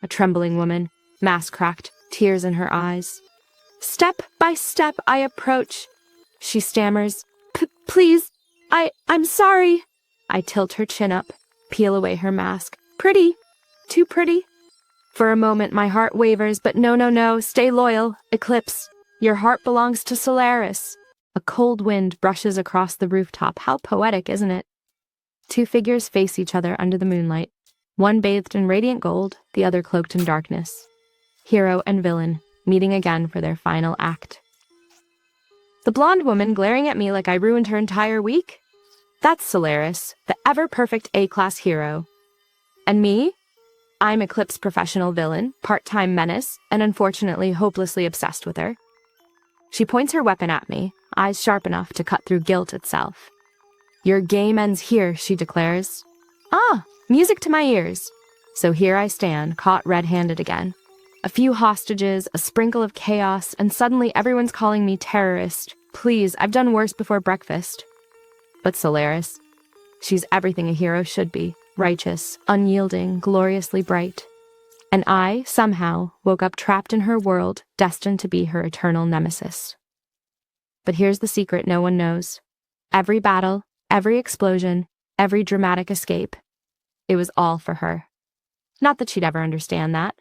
a trembling woman, mask cracked, tears in her eyes. Step by step I approach. She stammers, "Please, I'm sorry." I tilt her chin up, peel away her mask. Pretty. Too pretty. For a moment my heart wavers, but no, stay loyal, Eclipse. Your heart belongs to Solaris. A cold wind brushes across the rooftop. How poetic, isn't it? Two figures face each other under the moonlight, one bathed in radiant gold, the other cloaked in darkness. Hero and villain, meeting again for their final act. The blonde woman glaring at me like I ruined her entire week? That's Solaris, the ever-perfect A-class hero. And me? I'm Eclipse professional villain, part-time menace, and unfortunately hopelessly obsessed with her. She points her weapon at me, eyes sharp enough to cut through guilt itself. Your game ends here, she declares. Ah, music to my ears. So here I stand, caught red-handed again. A few hostages, a sprinkle of chaos, and suddenly everyone's calling me terrorist. Please, I've done worse before breakfast. But Solaris, she's everything a hero should be. Righteous, unyielding, gloriously bright. And I, somehow, woke up trapped in her world, destined to be her eternal nemesis. But here's the secret no one knows. Every battle, every explosion, every dramatic escape. It was all for her. Not that she'd ever understand that.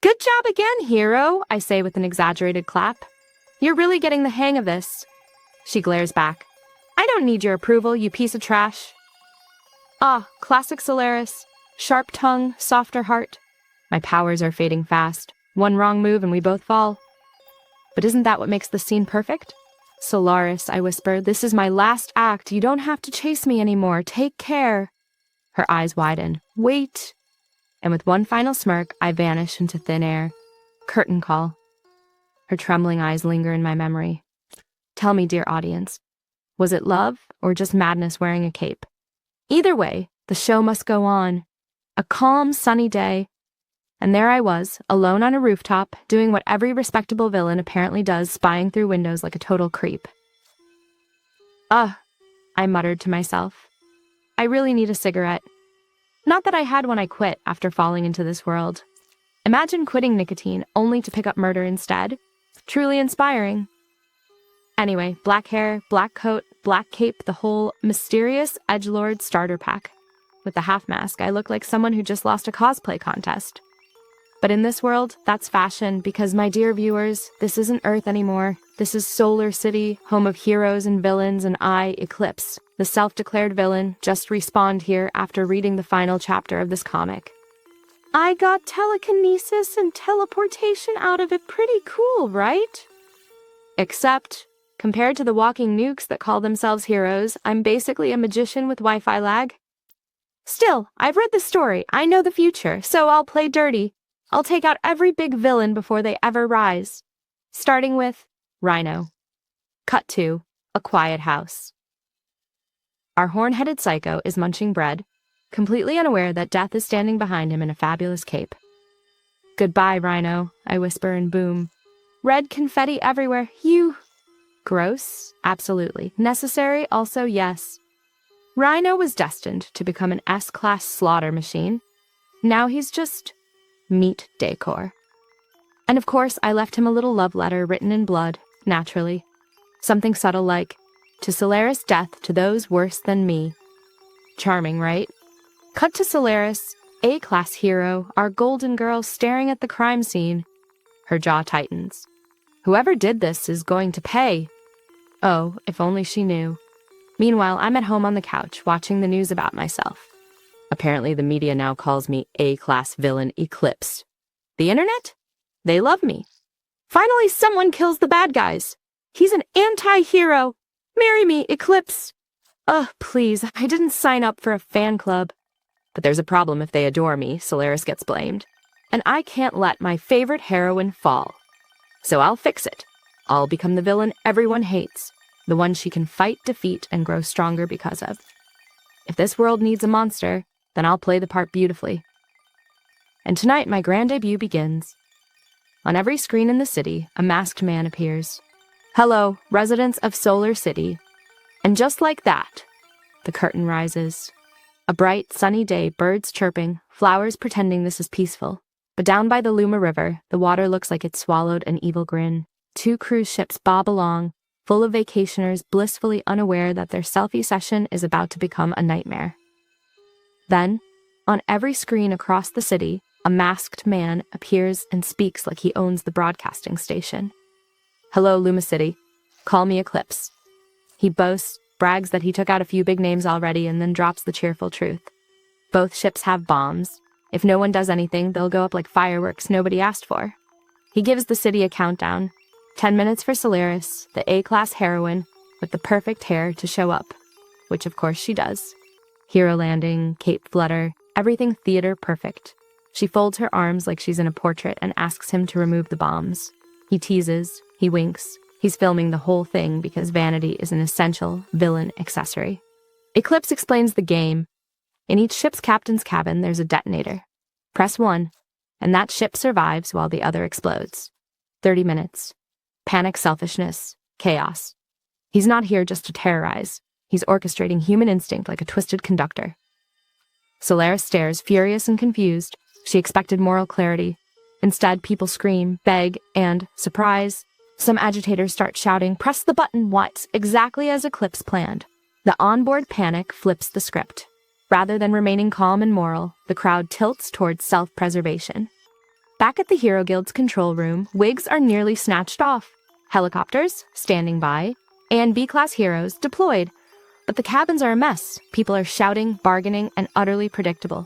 Good job again, hero, I say with an exaggerated clap. You're really getting the hang of this. She glares back. I don't need your approval, you piece of trash. Ah, classic Solaris. Sharp tongue, softer heart. My powers are fading fast. One wrong move and we both fall. But isn't that what makes the scene perfect? Solaris, I whisper, this is my last act. You don't have to chase me anymore. Take care. Her eyes widen. Wait. And with one final smirk, I vanish into thin air. Curtain call. Her trembling eyes linger in my memory. Tell me, dear audience, was it love or just madness wearing a cape? Either way, the show must go on. A calm, sunny day, and there I was, alone on a rooftop, doing what every respectable villain apparently does, spying through windows like a total creep. Ugh, I muttered to myself. I really need a cigarette. Not that I had one I quit after falling into this world. Imagine quitting nicotine only to pick up murder instead. Truly inspiring. Anyway, black hair, black coat, black cape, the whole mysterious edgelord starter pack. With the half mask, I look like someone who just lost a cosplay contest. But in this world, that's fashion because, my dear viewers, this isn't Earth anymore. This is Solar City, home of heroes and villains, and I, Eclipse, the self-declared villain, just respawned here after reading the final chapter of this comic. I got telekinesis and teleportation out of it. Pretty cool, right? Except, compared to the walking nukes that call themselves heroes, I'm basically a magician with Wi-Fi lag. Still, I've read the story, I know the future, so I'll play dirty. I'll take out every big villain before they ever rise. Starting with Rhino. Cut to a quiet house. Our horn-headed psycho is munching bread, completely unaware that death is standing behind him in a fabulous cape. Goodbye, Rhino, I whisper and boom. Red confetti everywhere. You... Gross? Absolutely. Necessary? Also, yes. Rhino was destined to become an S-class slaughter machine. Now he's just meat decor. And of course, I left him a little love letter written in blood, naturally. Something subtle like, to Solaris death to those worse than me. Charming, right? Cut to Solaris, A-class hero, our golden girl staring at the crime scene. Her jaw tightens. Whoever did this is going to pay. Oh, if only she knew. Meanwhile, I'm at home on the couch, watching the news about myself. Apparently the media now calls me A-class villain Eclipse. The internet? They love me. Finally, someone kills the bad guys. He's an anti-hero. Marry me, Eclipse. Ugh, please, I didn't sign up for a fan club. But there's a problem if they adore me, Solaris gets blamed. And I can't let my favorite heroine fall. So I'll fix it. I'll become the villain everyone hates, the one she can fight, defeat, and grow stronger because of. If this world needs a monster, then I'll play the part beautifully. And tonight my grand debut begins. On every screen in the city, a masked man appears. Hello, residents of Solar City. And just like that, the curtain rises. A bright, sunny day, birds chirping, flowers pretending this is peaceful. But down by the Luma River, the water looks like it swallowed an evil grin. 2 cruise ships bob along, full of vacationers blissfully unaware that their selfie session is about to become a nightmare. Then, on every screen across the city, a masked man appears and speaks like he owns the broadcasting station. "Hello, Luma City. Call me Eclipse." He boasts, brags that he took out a few big names already, and then drops the cheerful truth. Both ships have bombs. If no one does anything, they'll go up like fireworks nobody asked for. He gives the city a countdown. 10 minutes for Solaris, the A-class heroine, with the perfect hair to show up. Which of course she does. Hero landing, cape flutter, everything theater perfect. She folds her arms like she's in a portrait and asks him to remove the bombs. He teases, he winks. He's filming the whole thing because vanity is an essential villain accessory. Eclipse explains the game. In each ship's captain's cabin, there's a detonator. Press 1, and that ship survives while the other explodes. 30 minutes. Panic, selfishness, chaos. He's not here just to terrorize. He's orchestrating human instinct like a twisted conductor. Solaris stares, furious and confused. She expected moral clarity. Instead, people scream, beg, and, surprise, some agitators start shouting, "Press the button, what?" exactly as Eclipse planned. The onboard panic flips the script. Rather than remaining calm and moral, the crowd tilts towards self-preservation. Back at the Hero Guild's control room, wigs are nearly snatched off. Helicopters, standing by, and B-class heroes deployed. But the cabins are a mess. People are shouting, bargaining, and utterly predictable.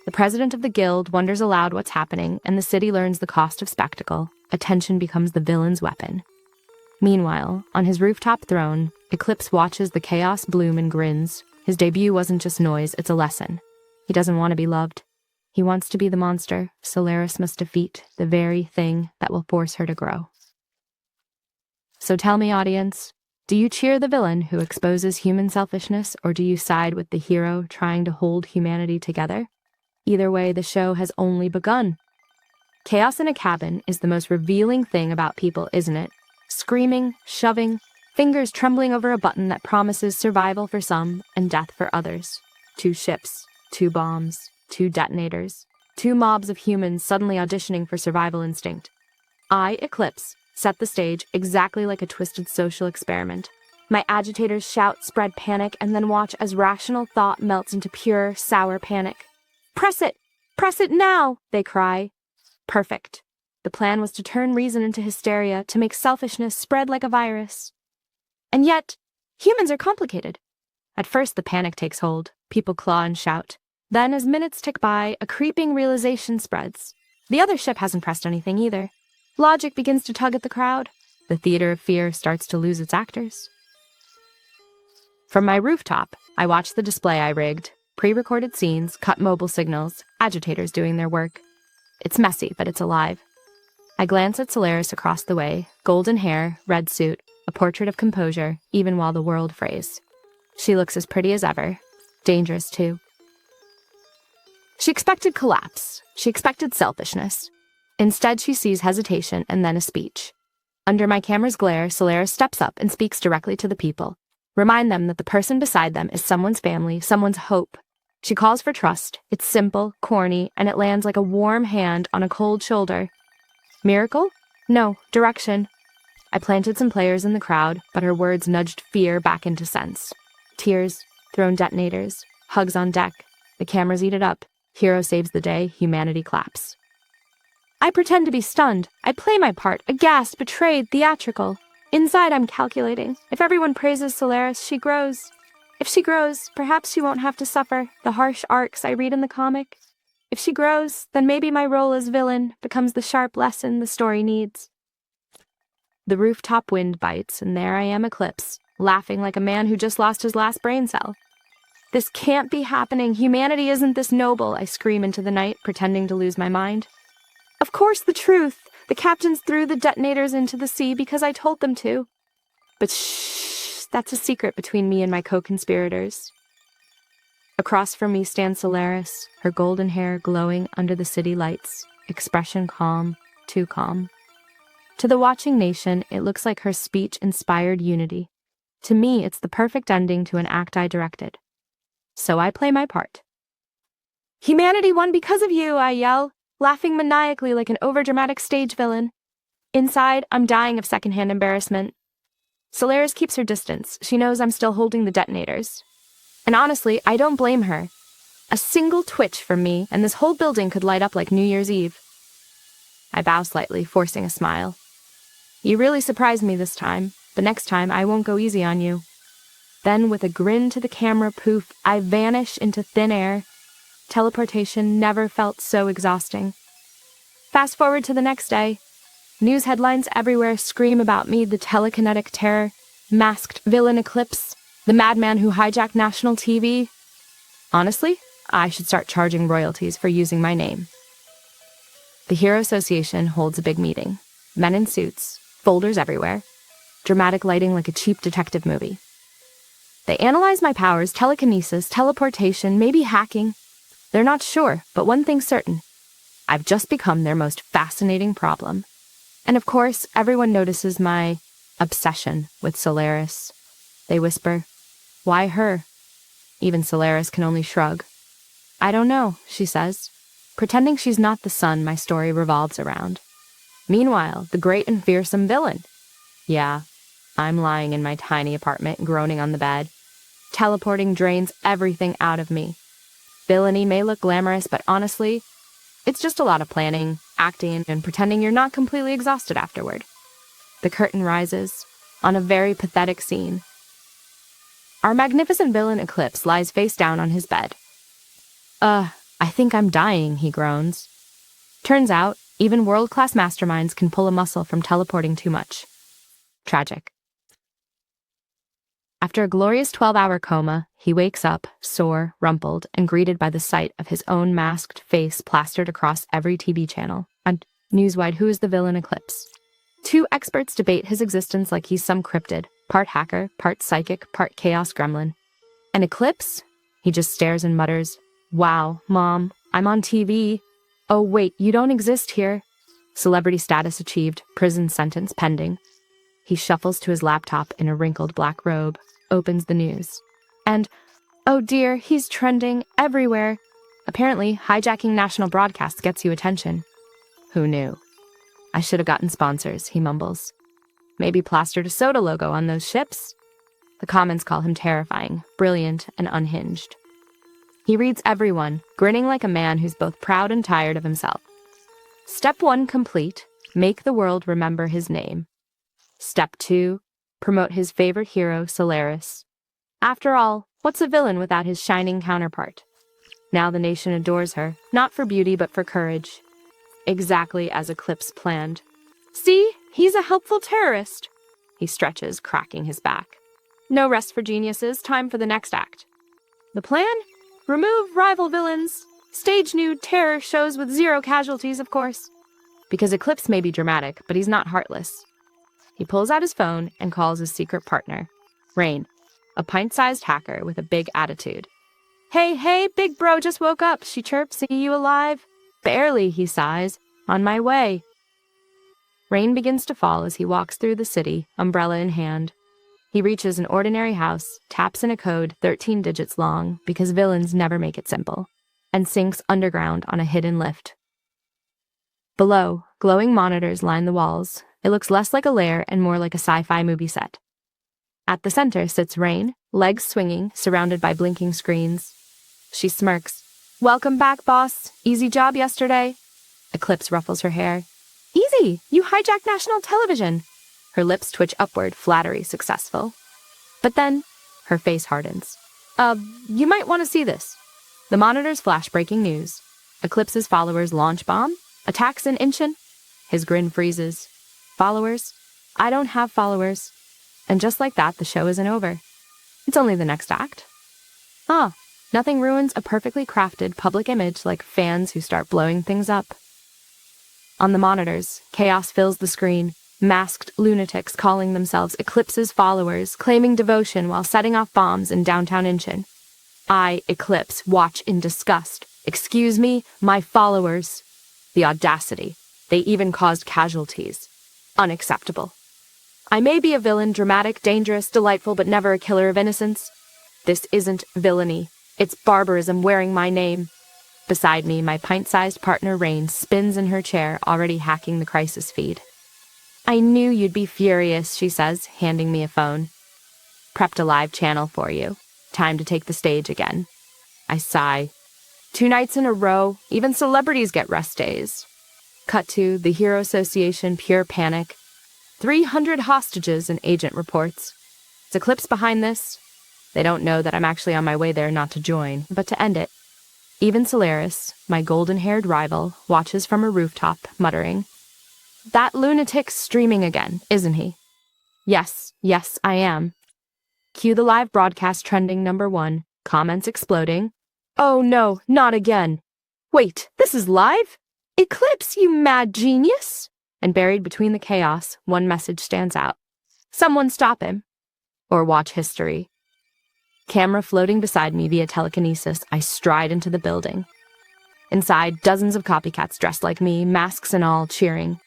The president of the guild wonders aloud what's happening, and the city learns the cost of spectacle. Attention becomes the villain's weapon. Meanwhile, on his rooftop throne, Eclipse watches the chaos bloom and grins. His debut wasn't just noise, it's a lesson. He doesn't want to be loved. He wants to be the monster Solaris must defeat, the very thing that will force her to grow. So tell me, audience, do you cheer the villain who exposes human selfishness, or do you side with the hero trying to hold humanity together? Either way, the show has only begun. Chaos in a cabin is the most revealing thing about people, isn't it? Screaming, shoving, fingers trembling over a button that promises survival for some and death for others. 2 ships, 2 bombs, 2 detonators, 2 mobs of humans suddenly auditioning for survival instinct. I, Eclipse, set the stage exactly like a twisted social experiment. My agitators shout, spread panic, and then watch as rational thought melts into pure, sour panic. "Press it! Press it now!" they cry. Perfect. The plan was to turn reason into hysteria, to make selfishness spread like a virus. And yet, humans are complicated. At first, the panic takes hold. People claw and shout. Then, as minutes tick by, a creeping realization spreads. The other ship hasn't pressed anything either. Logic begins to tug at the crowd. The theater of fear starts to lose its actors. From my rooftop, I watch the display I rigged. Pre-recorded scenes, cut mobile signals, agitators doing their work. It's messy, but it's alive. I glance at Solaris across the way, golden hair, red suit, a portrait of composure, even while the world frays. She looks as pretty as ever. Dangerous, too. She expected collapse. She expected selfishness. Instead, she sees hesitation and then a speech. Under my camera's glare, Solaris steps up and speaks directly to the people. Remind them that the person beside them is someone's family, someone's hope. She calls for trust. It's simple, corny, and it lands like a warm hand on a cold shoulder. Miracle? No, direction. I planted some players in the crowd, but her words nudged fear back into sense. Tears, thrown detonators, hugs on deck. The cameras eat it up. Hero saves the day, humanity claps. I pretend to be stunned. I play my part, aghast, betrayed, theatrical. Inside, I'm calculating. If everyone praises Solaris, she grows. If she grows, perhaps she won't have to suffer the harsh arcs I read in the comic. If she grows, then maybe my role as villain becomes the sharp lesson the story needs. The rooftop wind bites, and there I am, Eclipse, laughing like a man who just lost his last brain cell. This can't be happening. Humanity isn't this noble, I scream into the night, pretending to lose my mind. Of course, the truth. The captains threw the detonators into the sea because I told them to. But shh, that's a secret between me and my co-conspirators. Across from me stands Solaris, her golden hair glowing under the city lights, expression calm, too calm. To the watching nation, it looks like her speech inspired unity. To me, it's the perfect ending to an act I directed. So I play my part. Humanity won because of you, I yell. laughing maniacally like an overdramatic stage villain. Inside, I'm dying of secondhand embarrassment. Solaris keeps her distance. She knows I'm still holding the detonators. And honestly, I don't blame her. A single twitch from me, and this whole building could light up like New Year's Eve. I bow slightly, forcing a smile. You really surprised me this time, but next time I won't go easy on you. Then, with a grin to the camera, poof, I vanish into thin air. Teleportation never felt so exhausting. Fast forward to the next day. News headlines everywhere scream about me, the telekinetic terror, masked villain Eclipse, the madman who hijacked national TV. Honestly, I should start charging royalties for using my name. The Hero Association holds a big meeting. Men in suits, folders everywhere, dramatic lighting like a cheap detective movie. They analyze my powers, telekinesis, teleportation, maybe hacking. They're not sure, but one thing's certain. I've just become their most fascinating problem. And of course, everyone notices my obsession with Solaris. They whisper, "Why her?" Even Solaris can only shrug. "I don't know," she says, pretending she's not the sun my story revolves around. Meanwhile, the great and fearsome villain. Yeah, I'm lying in my tiny apartment, groaning on the bed. Teleporting drains everything out of me. Villainy may look glamorous, but honestly, it's just a lot of planning, acting, and pretending you're not completely exhausted afterward. The curtain rises on a very pathetic scene. Our magnificent villain Eclipse lies face down on his bed. I think I'm dying," he groans. Turns out, even world-class masterminds can pull a muscle from teleporting too much. Tragic. After a glorious 12-hour coma, he wakes up, sore, rumpled, and greeted by the sight of his own masked face plastered across every TV channel. On Newswide, who is the villain Eclipse? Two experts debate his existence like he's some cryptid, part hacker, part psychic, part chaos gremlin. And Eclipse? He just stares and mutters, "Wow, Mom, I'm on TV. Oh wait, you don't exist here." Celebrity status achieved, prison sentence pending. He shuffles to his laptop in a wrinkled black robe, opens the news. And, oh dear, he's trending everywhere. Apparently, hijacking national broadcasts gets you attention. Who knew? I should have gotten sponsors, he mumbles. Maybe plastered a soda logo on those ships? The comments call him terrifying, brilliant, and unhinged. He reads everyone, grinning like a man who's both proud and tired of himself. Step 1 complete, make the world remember his name. Step 2, promote his favorite hero, Solaris. After all, what's a villain without his shining counterpart? Now the nation adores her, not for beauty but for courage. Exactly as Eclipse planned. See, he's a helpful terrorist. He stretches, cracking his back. No rest for geniuses, time for the next act. The plan? Remove rival villains. Stage new terror shows with 0 casualties, of course. Because Eclipse may be dramatic, but he's not heartless. He pulls out his phone and calls his secret partner, Rain, a pint-sized hacker with a big attitude. Hey, big bro just woke up, she chirps. See you alive? Barely, he sighs. On my way. Rain begins to fall as he walks through the city, umbrella in hand. He reaches an ordinary house, taps in a code 13 digits long, because villains never make it simple, and sinks underground on a hidden lift. Below, glowing monitors line the walls. It looks less like a lair and more like a sci-fi movie set. At the center sits Rain, legs swinging, surrounded by blinking screens. She smirks. Welcome back, boss. Easy job yesterday. Eclipse ruffles her hair. Easy! You hijacked national television. Her lips twitch upward, flattery successful. But then, her face hardens. You might want to see this. The monitors flash breaking news. Eclipse's followers launch bomb. Attacks in Inchin. His grin freezes. Followers? I don't have followers. And just like that, the show isn't over. It's only the next act. Nothing ruins a perfectly crafted public image like fans who start blowing things up. On the monitors, chaos fills the screen. Masked lunatics calling themselves Eclipse's followers, claiming devotion while setting off bombs in downtown Inchin. I, Eclipse, watch in disgust. Excuse me, my followers. The audacity. They even caused casualties. Unacceptable. I may be a villain, dramatic, dangerous, delightful, but never a killer of innocence. This isn't villainy. It's barbarism wearing my name. Beside me, my pint-sized partner Rain spins in her chair, already hacking the crisis feed. "I knew you'd be furious," she says, handing me a phone. "Prepped a live channel for you. Time to take the stage again." I sigh. 2 nights in a row, even celebrities get rest days. Cut to the Hero Association, pure panic. 300 hostages, an agent reports. Is Eclipse behind this? They don't know that I'm actually on my way there not to join, but to end it. Even Solaris, my golden-haired rival, watches from a rooftop, muttering, "That lunatic's streaming again, isn't he?" Yes, I am. Cue the live broadcast trending #1, comments exploding. "Oh no, not again. Wait, this is live? Eclipse, you mad genius!" And buried between the chaos, one message stands out. "Someone stop him." Or watch history. Camera floating beside me via telekinesis, I stride into the building. Inside, dozens of copycats dressed like me, masks and all, cheering.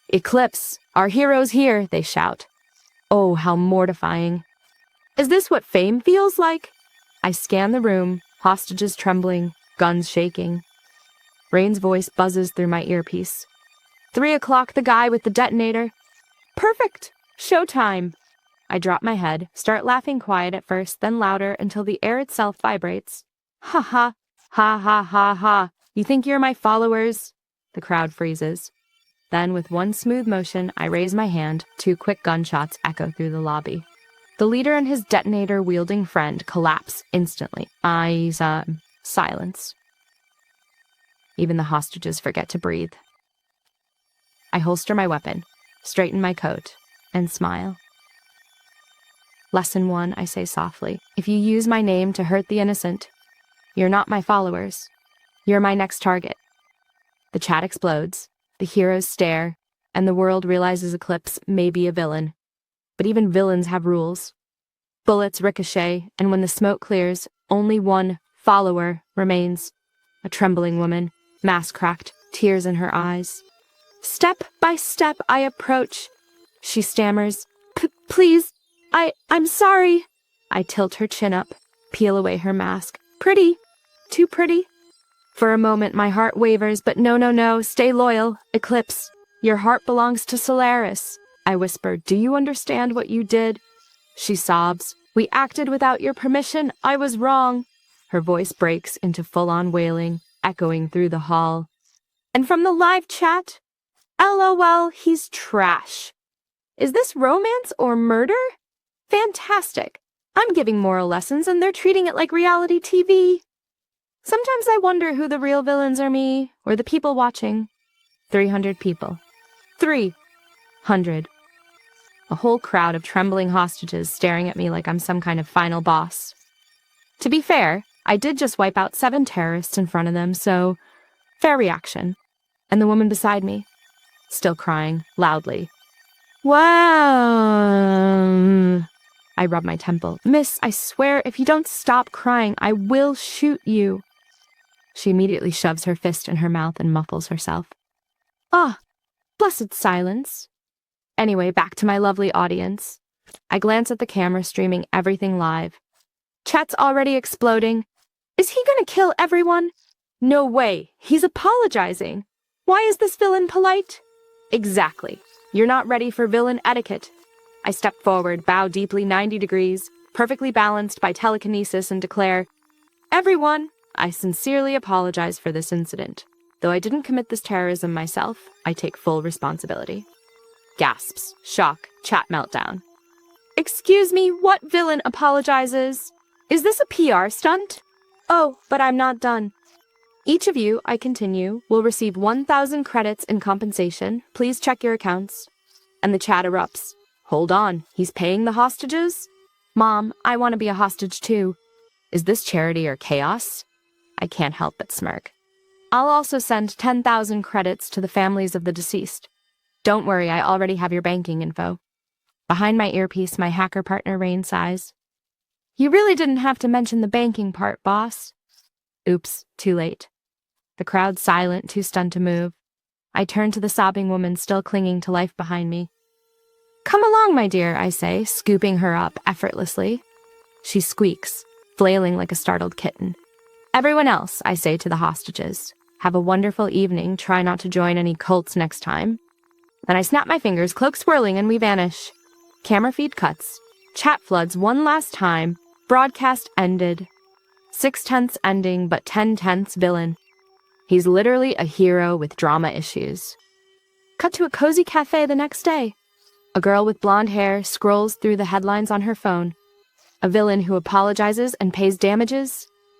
"Eclipse, our hero's here," they shout. Oh, how mortifying. Is this what fame feels like? I scan the room, hostages trembling, guns shaking. Rain's voice buzzes through my earpiece. 3 o'clock, the guy with the detonator. Perfect! Showtime! I drop my head, start laughing quiet at first, then louder until the air itself vibrates. Ha ha, ha ha ha ha. You think you're my followers? The crowd freezes. Then, with one smooth motion, I raise my hand. 2 quick gunshots echo through the lobby. The leader and his detonator-wielding friend collapse instantly. Silence. Even the hostages forget to breathe. I holster my weapon, straighten my coat, and smile. Lesson 1, I say softly. If you use my name to hurt the innocent, you're not my followers. You're my next target. The chat explodes, the heroes stare, and the world realizes Eclipse may be a villain. But even villains have rules. Bullets ricochet, and when the smoke clears, only one follower remains. A trembling woman, mask cracked, tears in her eyes. Step by step I approach. She stammers, "Please, I'm sorry." I tilt her chin up, peel away her mask. "Pretty, too pretty." For a moment my heart wavers, but no, stay loyal, Eclipse. Your heart belongs to Solaris. I whisper, "Do you understand what you did?" She sobs, "We acted without your permission. I was wrong." Her voice breaks into full-on wailing, echoing through the hall. And from the live chat, "LOL, he's trash." Is this romance or murder? Fantastic. I'm giving moral lessons and they're treating it like reality TV. Sometimes I wonder who the real villains are, me or the people watching. 300 people. 300. A whole crowd of trembling hostages staring at me like I'm some kind of final boss. To be fair, I did just wipe out 7 terrorists in front of them, so fair reaction. And the woman beside me, still crying, loudly. "Wow." I rub my temple. "Miss, I swear, if you don't stop crying, I will shoot you." She immediately shoves her fist in her mouth and muffles herself. Ah, blessed silence. Anyway, back to my lovely audience. I glance at the camera streaming everything live. Chat's already exploding. Is he gonna kill everyone? No way, he's apologizing. Why is this villain polite? Exactly. You're not ready for villain etiquette. I step forward, bow deeply 90 degrees, perfectly balanced by telekinesis, and declare, "Everyone, I sincerely apologize for this incident. Though I didn't commit this terrorism myself, I take full responsibility." Gasps, shock, chat meltdown. Excuse me, what villain apologizes? Is this a PR stunt? Oh, but I'm not done. Each of you, I continue, will receive 1,000 credits in compensation. Please check your accounts. And the chat erupts. Hold on, he's paying the hostages? Mom, I want to be a hostage too. Is this charity or chaos? I can't help but smirk. I'll also send 10,000 credits to the families of the deceased. Don't worry, I already have your banking info. Behind my earpiece, my hacker partner Rain sighs. You really didn't have to mention the banking part, boss. Oops, too late. The crowd's silent, too stunned to move. I turn to the sobbing woman still clinging to life behind me. Come along, my dear, I say, scooping her up effortlessly. She squeaks, flailing like a startled kitten. Everyone else, I say to the hostages, have a wonderful evening, try not to join any cults next time. Then I snap my fingers, cloak swirling, and we vanish. Camera feed cuts. Chat floods one last time. Broadcast ended. 6/10 ending, but 10/10 villain. He's literally a hero with drama issues. Cut to a cozy cafe the next day. A girl with blonde hair scrolls through the headlines on her phone. A villain who apologizes and pays damages.